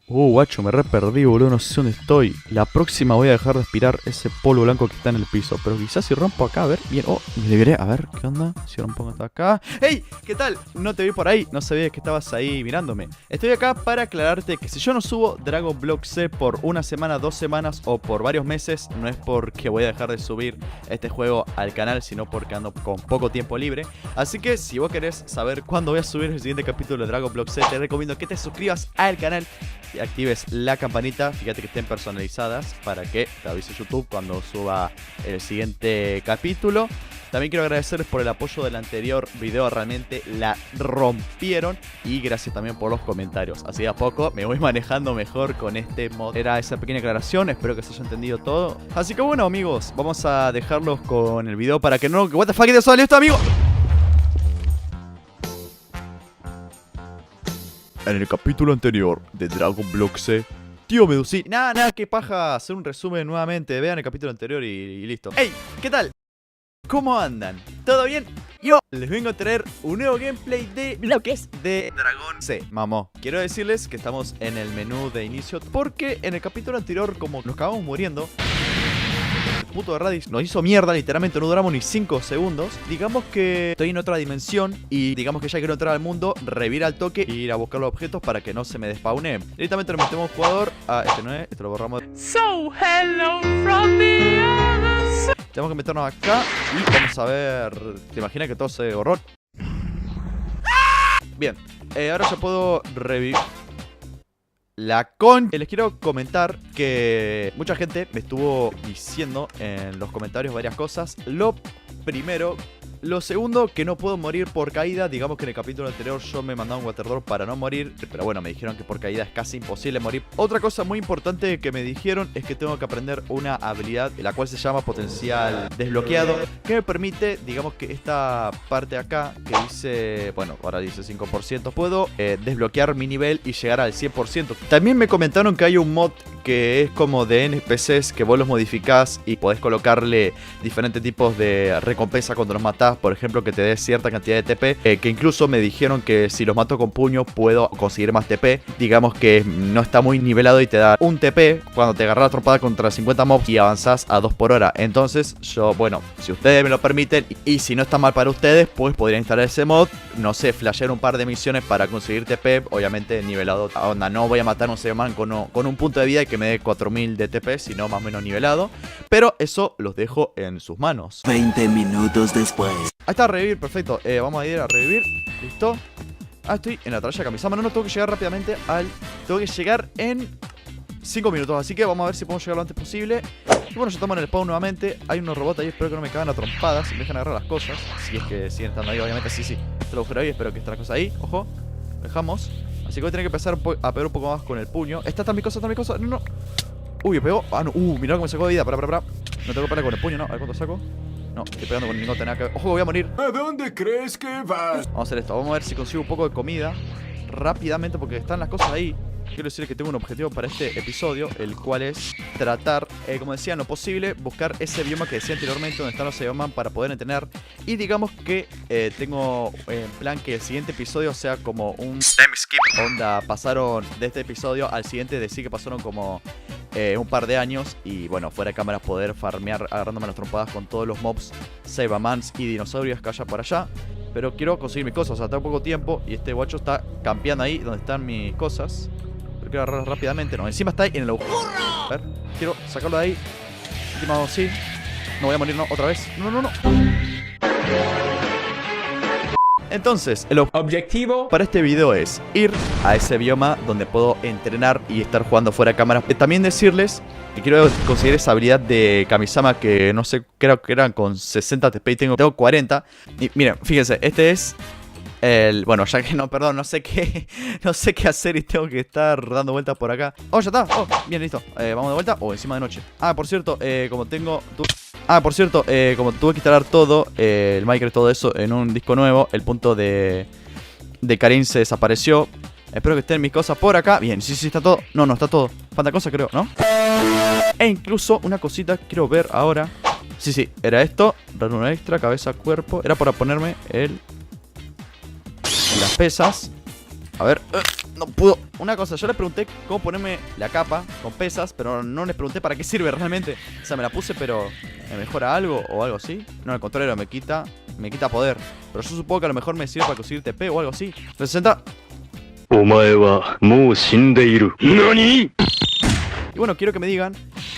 Guacho, me re perdí, boludo, no sé dónde estoy. La próxima voy a dejar de aspirar ese polvo blanco que está en el piso. Pero quizás si rompo acá, a ver, bien. Oh, me deberé, a ver, ¿qué onda? Si rompo hasta acá. ¡Hey! ¿Qué tal? No te vi por ahí, no sabía que estabas ahí mirándome. Estoy acá para aclararte que si yo no subo Dragon Block C por una semana, 2 semanas o por varios meses, no es porque voy a dejar de subir este juego al canal, sino porque ando con poco tiempo libre. Así que si vos querés saber cuándo voy a subir el siguiente capítulo de Dragon Block C, te recomiendo que te suscribas al canal y actives la campanita. Fíjate que estén personalizadas para que te avise YouTube cuando suba el siguiente capítulo. También quiero agradecerles por el apoyo del anterior video, realmente la rompieron. Y gracias también por los comentarios. Así de a poco me voy manejando mejor con este mod. Era esa pequeña aclaración, espero que se haya entendido todo. Así que bueno, amigos, vamos a dejarlos con el video para que no... ¿What the fuck? ¿Qué salió esto, amigo? En el capítulo anterior de Dragon Block C, tío Medusín... Nada, qué paja hacer un resumen nuevamente. Vean el capítulo anterior y listo. ¡Hey! ¿Qué tal? ¿Cómo andan? ¿Todo bien? Yo les vengo a traer un nuevo gameplay de lo que es de Dragon C. Mamó, quiero decirles que estamos en el menú de inicio, porque en el capítulo anterior, como nos acabamos muriendo, el puto de Raditz nos hizo mierda, literalmente no duramos ni 5 segundos. Digamos que estoy en otra dimensión y digamos que ya quiero entrar al mundo, revivir al toque y ir a buscar los objetos para que no se me despawne. Directamente lo metemos jugador. Ah, este no es, este lo borramos. So hello from the other side. Tenemos que meternos acá y vamos a ver. ¿Te imaginas que todo se borró? Bien, ahora ya puedo revivir la con... Les quiero comentar que mucha gente me estuvo diciendo en los comentarios varias cosas. Lo primero... Lo segundo, que no puedo morir por caída. Digamos que en el capítulo anterior yo me mandaba un waterdrop para no morir, pero bueno, me dijeron que por caída es casi imposible morir. Otra cosa muy importante que me dijeron es que tengo que aprender una habilidad, la cual se llama potencial desbloqueado, que me permite, digamos que esta parte acá, que dice, bueno, ahora dice 5%, puedo desbloquear mi nivel y llegar al 100%. También me comentaron que hay un mod que es como de NPCs que vos los modificás y podés colocarle diferentes tipos de recompensa cuando los matás. Por ejemplo, que te dé cierta cantidad de TP, que incluso me dijeron que si los mato con puño puedo conseguir más TP. Digamos que no está muy nivelado y te da un TP cuando te agarras la trompada contra 50 mobs y avanzás a 2 por hora. Entonces yo, bueno, si ustedes me lo permiten y si no está mal para ustedes, pues podría instalar ese mod. No sé, flashear un par de misiones para conseguir TP, obviamente nivelado. Onda, no voy a matar a un Seoman con un punto de vida y que me dé 4000 de TP, sino más o menos nivelado. Pero eso los dejo en sus manos. 20 minutos después. Ahí está, revivir, perfecto. Vamos a ir a revivir. Listo. Ah, estoy en la atalaya de Kamisama. No, tengo que llegar rápidamente al... Tengo que llegar en 5 minutos. Así que vamos a ver si podemos llegar lo antes posible. Y bueno, ya estamos en el spawn nuevamente. Hay unos robots ahí, espero que no me cagan a trompadas y me dejen agarrar las cosas. Si es que siguen estando ahí, obviamente, sí. Este lo agujero ahí, espero que estén las cosas ahí. Ojo, dejamos. Así que voy a tener que empezar a pegar un poco más con el puño. Está mi cosa, No. Uy, me pegó. Ah, no. Mirá cómo me sacó de vida. Para. No tengo que pegar con el puño, ¿no? A ver cuánto saco. No, estoy pegando con ningún nada que... Ojo, voy a morir. ¿A dónde crees que vas? Vamos a hacer esto. Vamos a ver si consigo un poco de comida rápidamente, porque están las cosas ahí. Quiero decir que tengo un objetivo para este episodio, el cual es tratar, como decía, en lo posible, buscar ese bioma que decía anteriormente, donde están los Seoman, para poder entrenar. Y digamos que tengo en plan que el siguiente episodio sea como un time skip. Onda, pasaron de este episodio al siguiente, decir que pasaron como un par de años. Y bueno, fuera de cámaras poder farmear agarrándome las trompadas con todos los mobs Sabermans y dinosaurios que haya por allá. Pero quiero conseguir mis cosas, o sea, tengo poco tiempo y este guacho está campeando ahí donde están mis cosas. Pero quiero agarrar rápidamente. No, encima está ahí en el agujero. A ver, quiero sacarlo de ahí. Última, sí. No voy a morir, no, otra vez. No. Entonces, el objetivo para este video es ir a ese bioma donde puedo entrenar y estar jugando fuera de cámara. También decirles que quiero conseguir esa habilidad de Kamisama que no sé, creo que eran con 60 TP y tengo 40. Y miren, fíjense, este es el... Bueno, ya que no, perdón, no sé qué hacer y tengo que estar dando vueltas por acá. Oh, ya está, oh, bien, listo. Vamos de vuelta, encima de noche. Ah, por cierto, como tuve que instalar todo, el Minecraft, todo eso en un disco nuevo, el punto de Karim se desapareció. Espero que estén mis cosas por acá. Bien, sí, está todo. No, está todo. Falta cosa, creo, ¿no? E incluso una cosita quiero ver ahora. Sí, era esto. Runa extra, cabeza, cuerpo. Era para ponerme las pesas. A ver, no puedo. Una cosa, yo les pregunté cómo ponerme la capa con pesas, pero no les pregunté para qué sirve realmente. O sea, me la puse, pero ¿me mejora algo o algo así? No, al contrario, me quita poder. Pero yo supongo que a lo mejor me sirve para conseguir TP o algo así. 60. お前はもう死んでいる。何？ Y bueno, quiero que me digan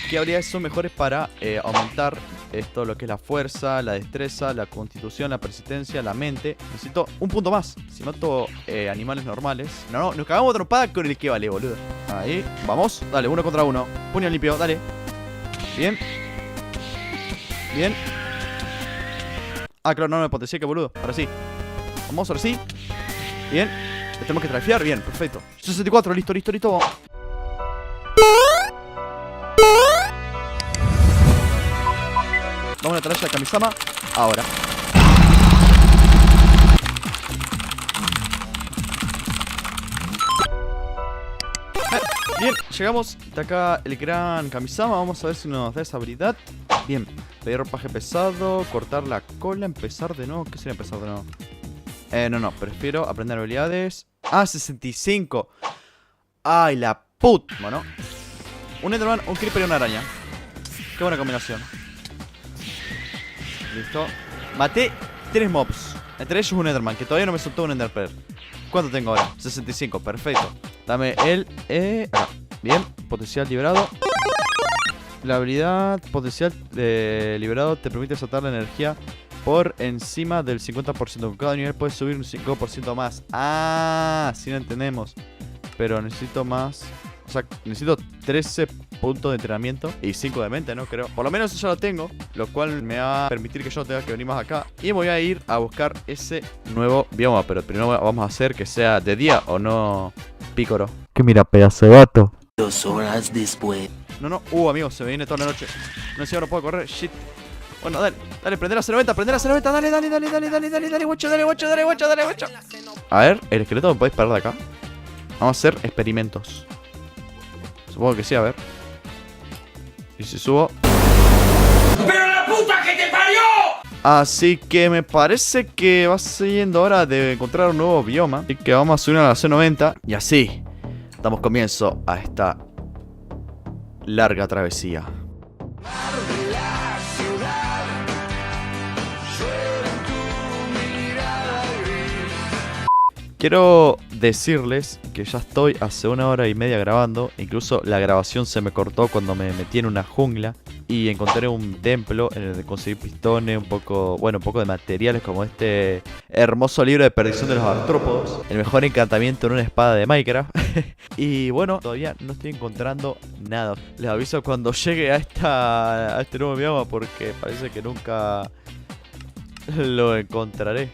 qué habilidades son mejores para aumentar esto, lo que es la fuerza, la destreza, la constitución, la persistencia, la mente. Necesito un punto más. Si mato animales normales. No, nos cagamos trompada con el que vale, boludo. Ahí, vamos. Dale, 1 contra 1. Puño limpio, dale. Bien. Bien. Ah, claro, no me potencié, que boludo. Ahora sí. Vamos, ahora sí. Bien. Le tenemos que traifiar. Bien, perfecto. 64, listo. Vamos a traer a Kamisama ahora. Bien, llegamos. Está acá el gran Kamisama. Vamos a ver si nos da esa habilidad. Bien, pedir ropaje pesado, cortar la cola, empezar de nuevo. ¿Qué sería empezar de nuevo? No, prefiero aprender habilidades. Ah, 65. Ay, la puta. Bueno, un Enderman, un Creeper y una araña. Qué buena combinación. Listo. Maté 3 mobs. Entre ellos un Enderman, que todavía no me soltó un Enderpearl. ¿Cuánto tengo ahora? 65, perfecto. Dame el... acá. Bien, potencial liberado. La habilidad potencial liberado te permite saltar la energía por encima del 50%. Con cada nivel puedes subir un 5% más. Ah, sí lo entendemos. Pero necesito más. O sea, necesito 13 puntos de entrenamiento y 5 de mente, ¿no? Creo. Por lo menos eso ya lo tengo, lo cual me va a permitir que yo no tenga que venir más acá. Y me voy a ir a buscar ese nuevo bioma. Pero primero vamos a hacer que sea de día o no pícoro. Que mira, pedazo de gato. 2 horas después. No. Amigo, se me viene toda la noche. No sé, no puedo correr. Shit. Bueno, dale, prender a C90, dale, guacho. A ver, el esqueleto me puede disparar de acá. Vamos a hacer experimentos. Supongo que sí, a ver. Y si subo. ¡Pero la puta que te parió! Así que me parece que va siendo hora de encontrar un nuevo bioma. Así que vamos a subir a la C90. Y así damos comienzo a esta larga travesía. Quiero decirles que ya estoy hace 1 hora y media grabando. Incluso la grabación se me cortó cuando me metí en una jungla y encontré un templo en el que conseguí pistones, un poco de materiales como este hermoso libro de perdición de los artrópodos, el mejor encantamiento en una espada de Minecraft. Y bueno, todavía no estoy encontrando nada. Les aviso cuando llegue a este nuevo bioma porque parece que nunca lo encontraré.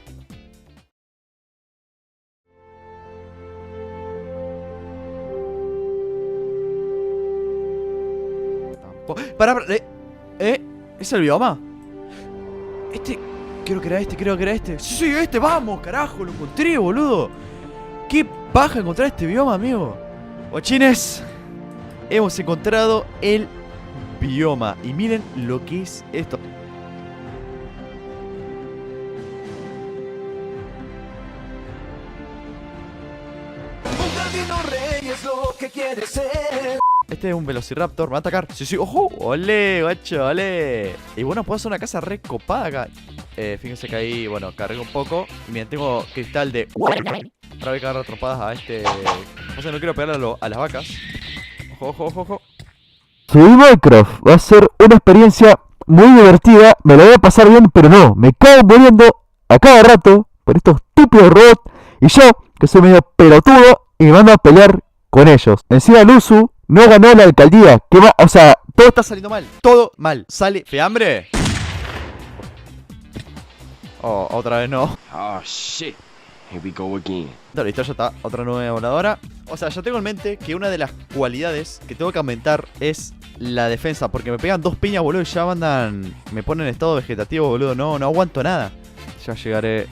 Para, ¿es el bioma? Creo que era este. Sí, este, vamos, carajo, lo encontré, boludo. Qué paja encontrar este bioma, amigo. Guachines, hemos encontrado el bioma. Y miren lo que es esto. Un granito rey es lo que quiere ser. Este es un velociraptor, me va a atacar. Sí, ojo, ole, guacho, ole. Y bueno, puedo hacer una casa re copada acá. Fíjense que ahí, bueno, cargué un poco. Y miren, tengo cristal de... Ahora voy a cagar trompadas a este... O sea, no quiero pegarle a las vacas. Ojo. Subí Minecraft, va a ser una experiencia muy divertida, me lo voy a pasar bien, pero no, me cago muriendo a cada rato por estos estúpidos robots. Y yo, que soy medio pelotudo, y me mando a pelear con ellos. Encima Luzu no ganó la alcaldía. ¿Qué va? O sea, todo está saliendo mal. Todo mal. Sale... ¿Fiambre? Oh, otra vez no. Oh shit. Here we go again. Listo, ya está. Otra nueva voladora. O sea, ya tengo en mente que una de las cualidades que tengo que aumentar es la defensa. Porque me pegan 2 piñas, boludo, y ya mandan... Me ponen en estado vegetativo, boludo. No aguanto nada. Ya llegaré.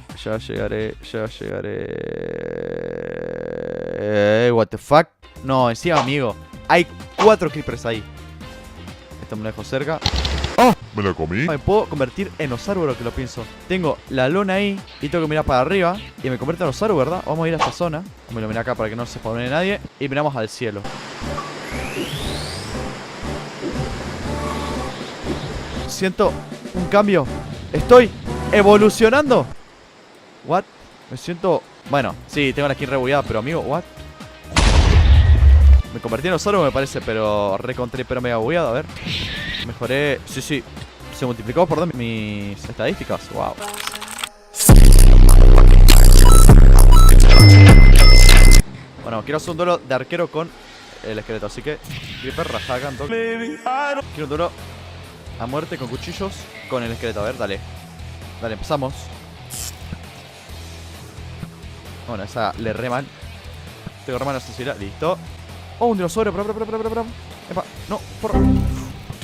What the fuck. No, encima, amigo. Hay 4 creepers ahí. Esto me lo dejo cerca. ¡Oh! Me lo comí. Me puedo convertir en Osaru, que lo pienso. Tengo la lona ahí y tengo que mirar para arriba y me convierto en Osaru, ¿verdad? Vamos a ir a esta zona. Me lo miré acá para que no se spawne nadie. Y miramos al cielo. Siento un cambio. Estoy evolucionando. What? Me siento... Bueno, sí, tengo la skin rebugueada, pero amigo, what? Me convertí en Osaru, me parece, pero recontré, pero mega bugueado. A ver. Mejoré... Sí. Se multiplicó por 2 mis estadísticas. Wow. Bueno, quiero hacer un duelo de arquero con el esqueleto. Así que, Creeper, rajada, canto. Quiero un duelo a muerte con cuchillos con el esqueleto. A ver, dale. Dale, empezamos. Bueno, esa le re mal. Tengo re mal sensibilidad. Listo. Oh, un dinosaurio. Espera. Epa, no, por...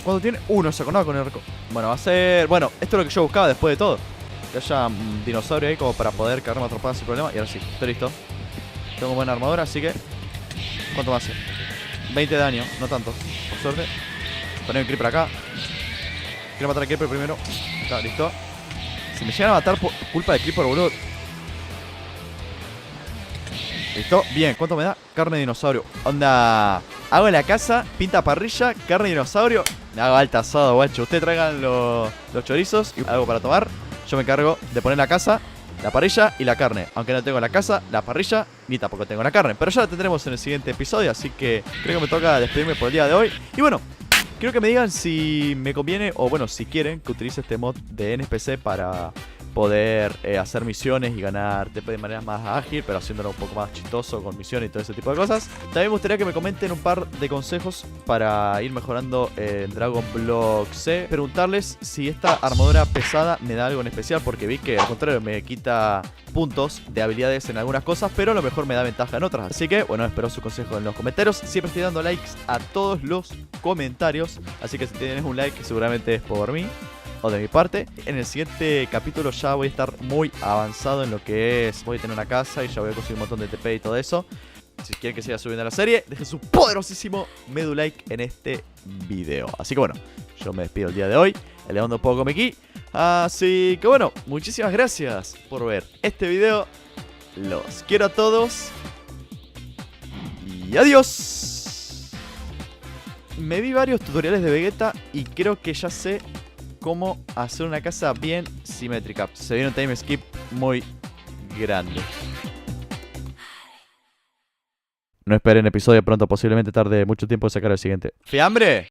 Cuando tiene uno se acordaba con el arco. Bueno, va a ser... Bueno, esto es lo que yo buscaba después de todo. Que haya un dinosaurio ahí como para poder cagarme a trompadas sin problema. Y ahora sí, estoy listo. Tengo buena armadura, así que... ¿Cuánto me hace? 20 de daño, no tanto. Por suerte. Poner un creeper acá. Quiero matar al creeper primero. Está, listo. Si me llegan a matar por culpa de creeper, boludo. Listo, bien, ¿cuánto me da? Carne de dinosaurio. Onda, hago en la casa, pinta parrilla, carne de dinosaurio. Hago alta asado, guacho. Ustedes traigan los chorizos y algo para tomar. Yo me encargo de poner la casa, la parrilla y la carne. Aunque no tengo la casa, la parrilla, ni tampoco tengo la carne. Pero ya la tendremos en el siguiente episodio, así que creo que me toca despedirme por el día de hoy. Y bueno, quiero que me digan si me conviene, o bueno, si quieren que utilice este mod de NPC para poder hacer misiones y ganar TP de manera más ágil, pero haciéndolo un poco más chistoso con misiones y todo ese tipo de cosas. También me gustaría que me comenten un par de consejos para ir mejorando en Dragon Block C. Preguntarles si esta armadura pesada me da algo en especial, porque vi que al contrario me quita puntos de habilidades en algunas cosas, pero a lo mejor me da ventaja en otras. Así que, bueno, espero su consejo en los comentarios. Siempre estoy dando likes a todos los comentarios, así que si tienes un like seguramente es por mí o de mi parte. En el siguiente capítulo ya voy a estar muy avanzado en lo que es... Voy a tener una casa y ya voy a conseguir un montón de TP y todo eso. Si quieren que siga subiendo la serie, dejen su poderosísimo medu like en este video. Así que bueno, yo me despido el día de hoy, elevando un poco mi ki. Así que bueno, muchísimas gracias por ver este video. Los quiero a todos. Y adiós. Me vi varios tutoriales de Vegeta y creo que ya sé cómo hacer una casa bien simétrica. Se viene un time skip muy grande. No esperen episodio pronto, posiblemente tarde mucho tiempo en sacar el siguiente. ¡Fiambre!